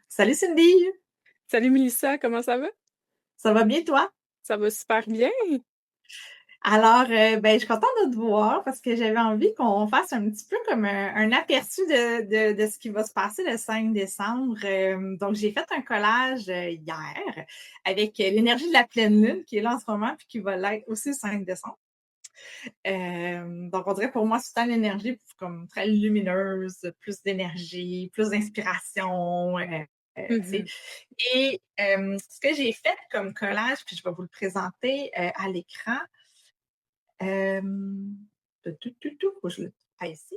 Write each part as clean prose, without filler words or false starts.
Salut Cindy, Salut Mélissa, comment ça va? ça va bien toi? Ça va super bien. Alors, ben, je suis contente de te voir parce que j'avais envie qu'on fasse un petit peu comme un aperçu de ce qui va se passer le 5 décembre. Donc, j'ai fait un collage hier avec l'énergie de la pleine lune qui est là en ce moment puis qui va l'être aussi le 5 décembre. Donc, on dirait pour moi, c'est tant l'énergie comme très lumineuse, plus d'énergie, plus d'inspiration. Tu sais. Mhm. Et ce que j'ai fait comme collage, puis je vais vous le présenter à l'écran. Faut que je le ici.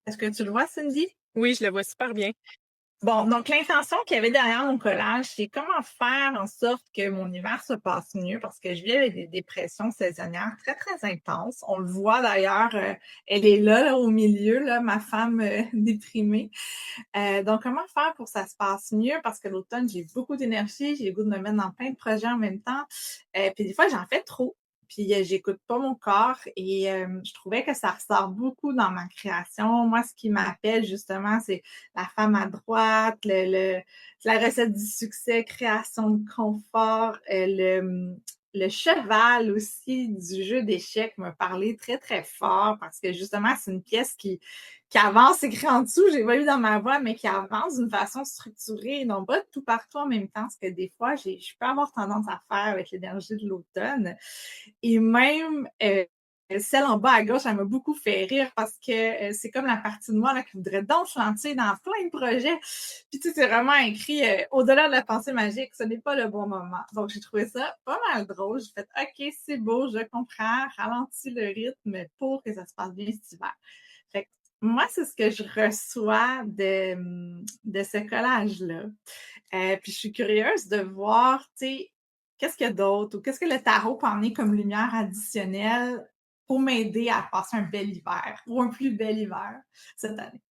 Est-ce que tu le vois, Cindy? Oui, je le vois super bien. Bon, donc l'intention qu'il y avait derrière mon collage, c'est comment faire en sorte que mon hiver se passe mieux parce que je vis avec des dépressions saisonnières très, très intenses. On le voit d'ailleurs, elle est là, au milieu, là, ma femme déprimée. Donc, comment faire pour que ça se passe mieux? Parce que l'automne, j'ai beaucoup d'énergie, j'ai le goût de me mettre dans plein de projets en même temps. Puis des fois, j'en fais trop. Puis j'écoute pas mon corps et je trouvais que ça ressort beaucoup dans ma création. Moi, ce qui m'appelle justement, c'est la femme à droite, la recette du succès, création de confort, le cheval aussi du jeu d'échecs m'a parlé très, très fort parce que justement, c'est une pièce qui avance écrit en dessous, j'ai pas eu dans ma voix, mais qui avance d'une façon structurée, non pas tout partout en même temps, ce que des fois, je peux avoir tendance à faire avec l'énergie de l'automne. Et même celle en bas à gauche, elle m'a beaucoup fait rire parce que c'est comme la partie de moi là, qui voudrait donc se lancer dans plein de projets. Puis tu sais, c'est vraiment écrit au-delà de la pensée magique, ce n'est pas le bon moment. Donc j'ai trouvé ça pas mal drôle. J'ai fait OK, c'est beau, je comprends, ralentis le rythme pour que ça se passe bien cet hiver. Fait que moi, c'est ce que je reçois de ce collage-là. Puis je suis curieuse de voir, tu sais, qu'est-ce qu'il y a d'autre ou qu'est-ce que le tarot peut emmener comme lumière additionnelle pour m'aider à passer un bel hiver ou un plus bel hiver cette année.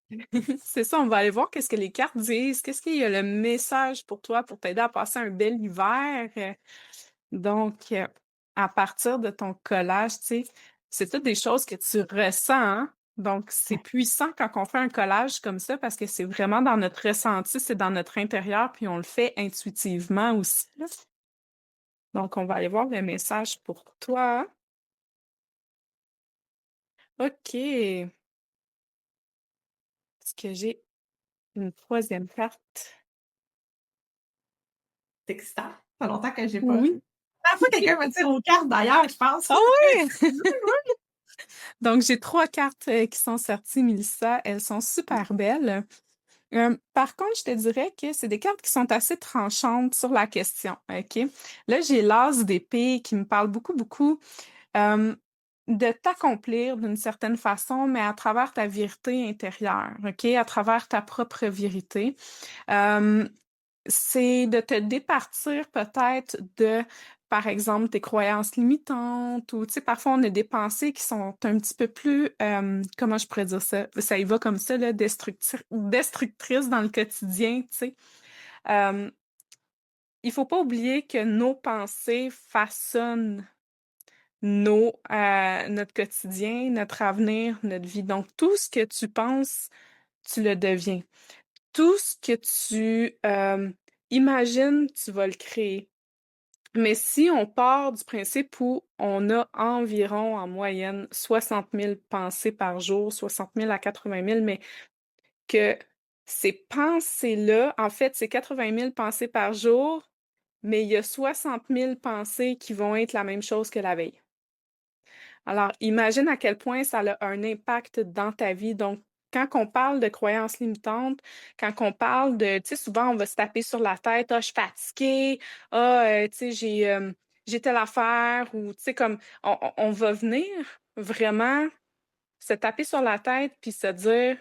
C'est ça, on va aller voir qu'est-ce que les cartes disent. Qu'est-ce qu'il y a le message pour toi pour t'aider à passer un bel hiver? Donc, à partir de ton collage, tu sais, c'est toutes des choses que tu ressens, hein? Donc, c'est puissant quand on fait un collage comme ça parce que c'est vraiment dans notre ressenti, c'est dans notre intérieur, puis on le fait intuitivement aussi, là. Donc, on va aller voir le message pour toi. OK. Est-ce que j'ai une troisième carte? C'est excitant. Ça fait longtemps que j'ai pas. Oui. La première fois que quelqu'un me tire aux cartes d'ailleurs, je pense. Ah ouais! Donc, j'ai trois cartes qui sont sorties, Mélissa. Elles sont super belles. Par contre, je te dirais que c'est des cartes qui sont assez tranchantes sur la question. OK? Là, j'ai l'as d'épée qui me parle beaucoup, beaucoup euh, de t'accomplir d'une certaine façon, mais à travers ta vérité intérieure. OK? À travers ta propre vérité. Euh, c'est de te départir peut-être de, par exemple, tes croyances limitantes ou, tu sais, parfois on a des pensées qui sont un petit peu plus, comment je pourrais dire ça? Ça y va comme ça, là, destructrices dans le quotidien, tu sais. Euh, il faut pas oublier que nos pensées façonnent notre quotidien, notre avenir, notre vie. Donc, tout ce que tu penses, tu le deviens. Tout ce que tu imagines, tu vas le créer. Mais si on part du principe où on a environ en moyenne 60 000 pensées par jour, 60 000 à 80 000, mais que ces pensées-là, en fait, c'est 80 000 pensées par jour, mais il y a 60 000 pensées qui vont être la même chose que la veille. Alors, imagine à quel point ça a un impact dans ta vie. Donc, quand on parle de croyances limitantes, quand on parle de, tu sais, souvent on va se taper sur la tête, ah, je suis fatiguée, ah, tu sais, j'ai telle affaire, ou, tu sais, comme, on va venir vraiment se taper sur la tête puis se dire,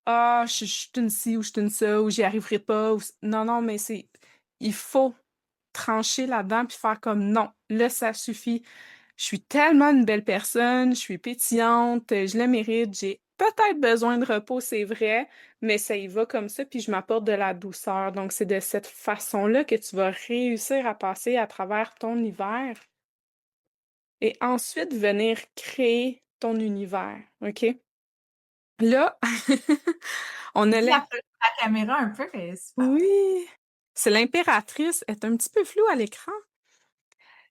ah, je suis une ci ou je suis une ça, ou j'y arriverai pas, non, non, mais il faut trancher là-dedans puis faire comme non, là, ça suffit. Je suis tellement une belle personne, je suis pétillante, je le mérite, j'ai peut-être besoin de repos, c'est vrai, mais ça y va comme ça, puis je m'apporte de la douceur. Donc, c'est de cette façon-là que tu vas réussir à passer à travers ton hiver et ensuite venir créer ton univers, OK? Là, on a Dis la fin. la caméra un peu, mais super beau. Oui, c'est l'impératrice, elle est un petit peu floue à l'écran.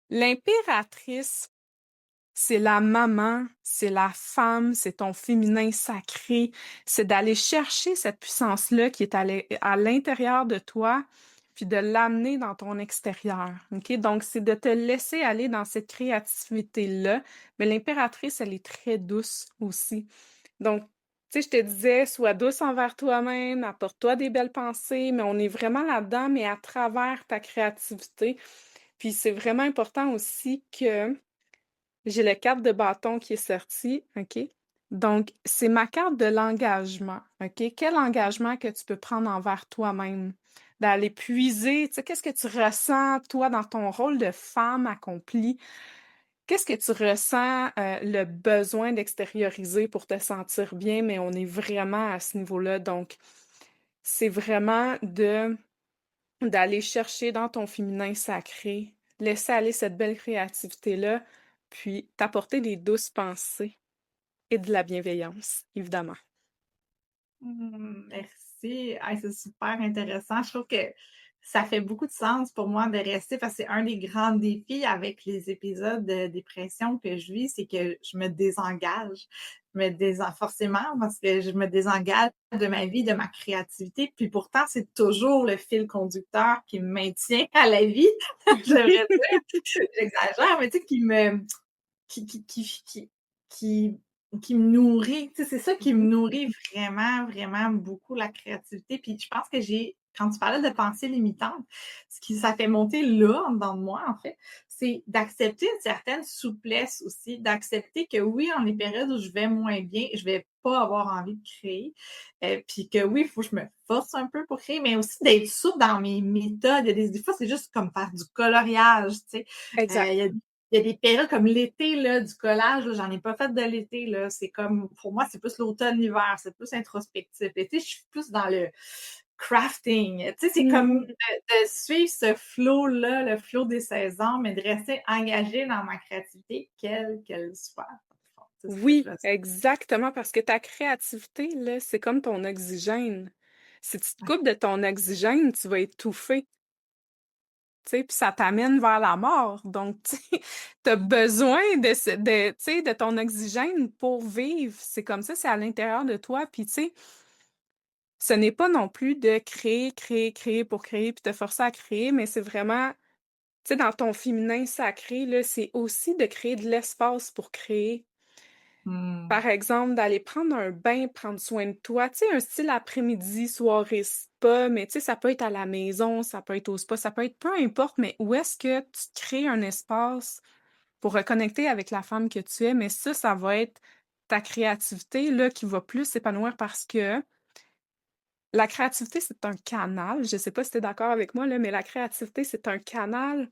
L'impératrice, c'est la maman, c'est la femme, c'est ton féminin sacré, c'est d'aller chercher cette puissance-là qui est à l'intérieur de toi, puis de l'amener dans ton extérieur. OK? Donc, c'est de te laisser aller dans cette créativité-là. Mais l'impératrice, elle est très douce aussi. Donc, tu sais, je te disais, sois douce envers toi-même, apporte-toi des belles pensées, mais on est vraiment là-dedans, mais à travers ta créativité. Puis c'est vraiment important aussi que j'ai le 4 de bâton qui est sorti, OK? Donc, c'est ma carte de l'engagement, OK? Quel engagement que tu peux prendre envers toi-même? D'aller puiser, tu sais, qu'est-ce que tu ressens, toi, dans ton rôle de femme accomplie? Qu'est-ce que tu ressens, le besoin d'extérioriser pour te sentir bien? Mais on est vraiment à ce niveau-là. Donc, c'est vraiment d'aller chercher dans ton féminin sacré, laisser aller cette belle créativité-là, puis t'apporter des douces pensées et de la bienveillance, évidemment. Merci. Ah, c'est super intéressant. Je trouve que ça fait beaucoup de sens pour moi de rester parce que c'est un des grands défis avec les épisodes de dépression que je vis, c'est que je me désengage. Je me forcément parce que je me désengage de ma vie, de ma créativité. Puis pourtant, c'est toujours le fil conducteur qui me maintient à la vie. Je devrais dire, j'exagère, mais tu sais, qui qui qui qui qui qui me nourrit, tu sais, c'est ça qui me Mhm. nourrit vraiment, vraiment beaucoup la créativité. Puis je pense que quand tu parlais de pensée limitante, ce qui ça fait monter là, en dedans de moi, en fait, c'est d'accepter une certaine souplesse aussi, d'accepter que oui, en les périodes où je vais moins bien, je vais pas avoir envie de créer, puis que oui, il faut que je me force un peu pour créer, mais aussi d'être souple dans mes méthodes. Il y a des fois, c'est juste comme faire du coloriage, tu sais? Exact. Il y a des périodes comme l'été, là, du collage, là, j'en ai pas fait de l'été, là. C'est comme, pour moi, c'est plus l'automne, l'hiver, c'est plus introspectif. L'été, je suis plus dans le crafting. Tu sais, c'est comme Mhm. de suivre ce flow-là, le flow des saisons, mais de rester engagée dans ma créativité, quelle qu'elle soit. C'est ce que je Oui, ressens. exactement, parce que ta créativité, là, c'est comme ton oxygène. Si tu te coupes de ton oxygène, tu vas étouffer, tu sais, puis ça t'amène vers la mort. Donc, tu sais, t'as besoin tu sais, de ton oxygène pour vivre. C'est comme ça, c'est à l'intérieur de toi. Puis, tu sais, ce n'est pas non plus de créer, créer, créer pour créer, puis te forcer à créer, mais c'est vraiment, tu sais, dans ton féminin sacré, là, c'est aussi de créer de l'espace pour créer. Mmh. Par exemple, d'aller prendre un bain, prendre soin de toi, tu sais, un style après-midi, soirée spa, mais tu sais, ça peut être à la maison, ça peut être au spa, ça peut être peu importe, mais où est-ce que tu te crées un espace pour reconnecter avec la femme que tu es, mais ça va être ta créativité, là, qui va plus s'épanouir parce que la créativité, c'est un canal. Je sais pas si tu es d'accord avec moi, là, mais la créativité, c'est un canal,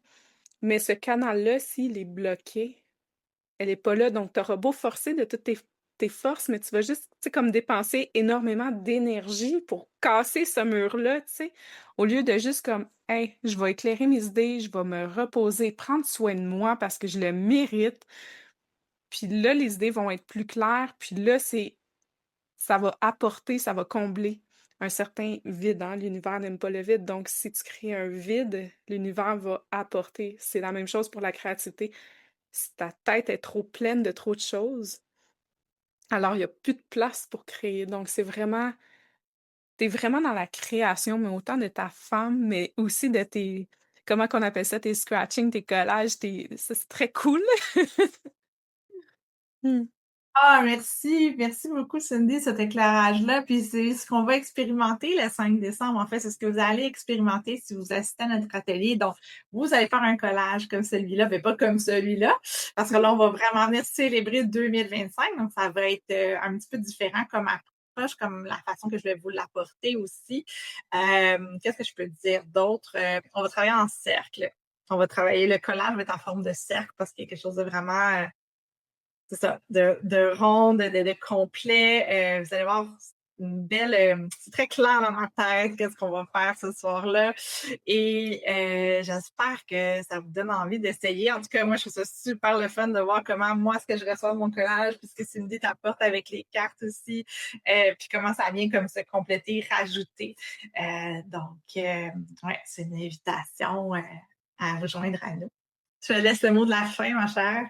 mais ce canal-là, s'il est bloqué, elle est pas là. Donc, tu auras beau forcer de toutes tes forces, mais tu vas juste, tu sais, comme dépenser énormément d'énergie pour casser ce mur-là, tu sais, au lieu de juste comme, hey, je vais éclairer mes idées, je vais me reposer, prendre soin de moi parce que je le mérite. Puis là, les idées vont être plus claires. Puis là, ça va apporter, ça va combler un certain vide, hein. L'univers n'aime pas le vide. Donc, si tu crées un vide, l'univers va apporter. C'est la même chose pour la créativité. Si ta tête est trop pleine de trop de choses, alors il y a plus de place pour créer. Donc, t'es vraiment dans la création, mais autant de ta femme, mais aussi de tes, comment qu'on appelle ça, tes scratching, tes collages, ça, c'est très cool. Hmm. Ah, merci, merci beaucoup Cindy, cet éclairage-là. Puis c'est ce qu'on va expérimenter le 5 décembre. En fait, c'est ce que vous allez expérimenter si vous assistez à notre atelier. Donc, vous allez faire un collage comme celui-là, mais pas comme celui-là, parce que là, on va vraiment venir célébrer 2025. Donc, ça va être un petit peu différent comme approche, comme la façon que je vais vous l'apporter aussi. Qu'est-ce que je peux dire d'autre? On va travailler en cercle. On va travailler, le collage va être en forme de cercle parce qu'il y a quelque chose de vraiment c'est ça, de rond, de complet. Vous allez voir, une belle, c'est très clair dans ma tête qu'est-ce qu'on va faire ce soir-là et j'espère que ça vous donne envie d'essayer. En tout cas, moi, je trouve ça super le fun de voir comment moi, ce que je reçois de mon collage, puis ce que Cindy t'apporte avec les cartes aussi, puis comment ça vient comme se compléter, rajouter. Ouais, c'est une invitation, à rejoindre à nous. Je te laisse le mot de la fin, ma chère.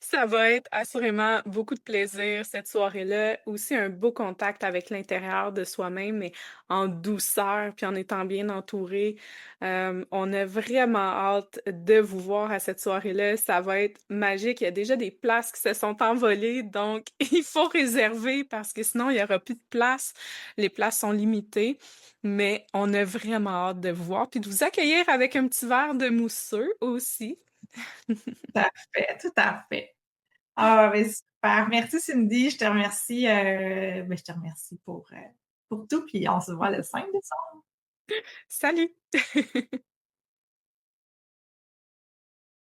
Ça va être assurément beaucoup de plaisir cette soirée-là. Aussi un beau contact avec l'intérieur de soi-même, mais en douceur, puis en étant bien entouré. On a vraiment hâte de vous voir à cette soirée-là. Ça va être magique. Il y a déjà des places qui se sont envolées, donc il faut réserver parce que sinon, il n'y aura plus de place. Les places sont limitées, mais on a vraiment hâte de vous voir, puis de vous accueillir avec un petit verre de mousseux aussi. Tout à fait, tout à fait. Ah, ben super. Merci Cindy, je te remercie, je te remercie pour tout, puis on se voit le 5 décembre. Salut!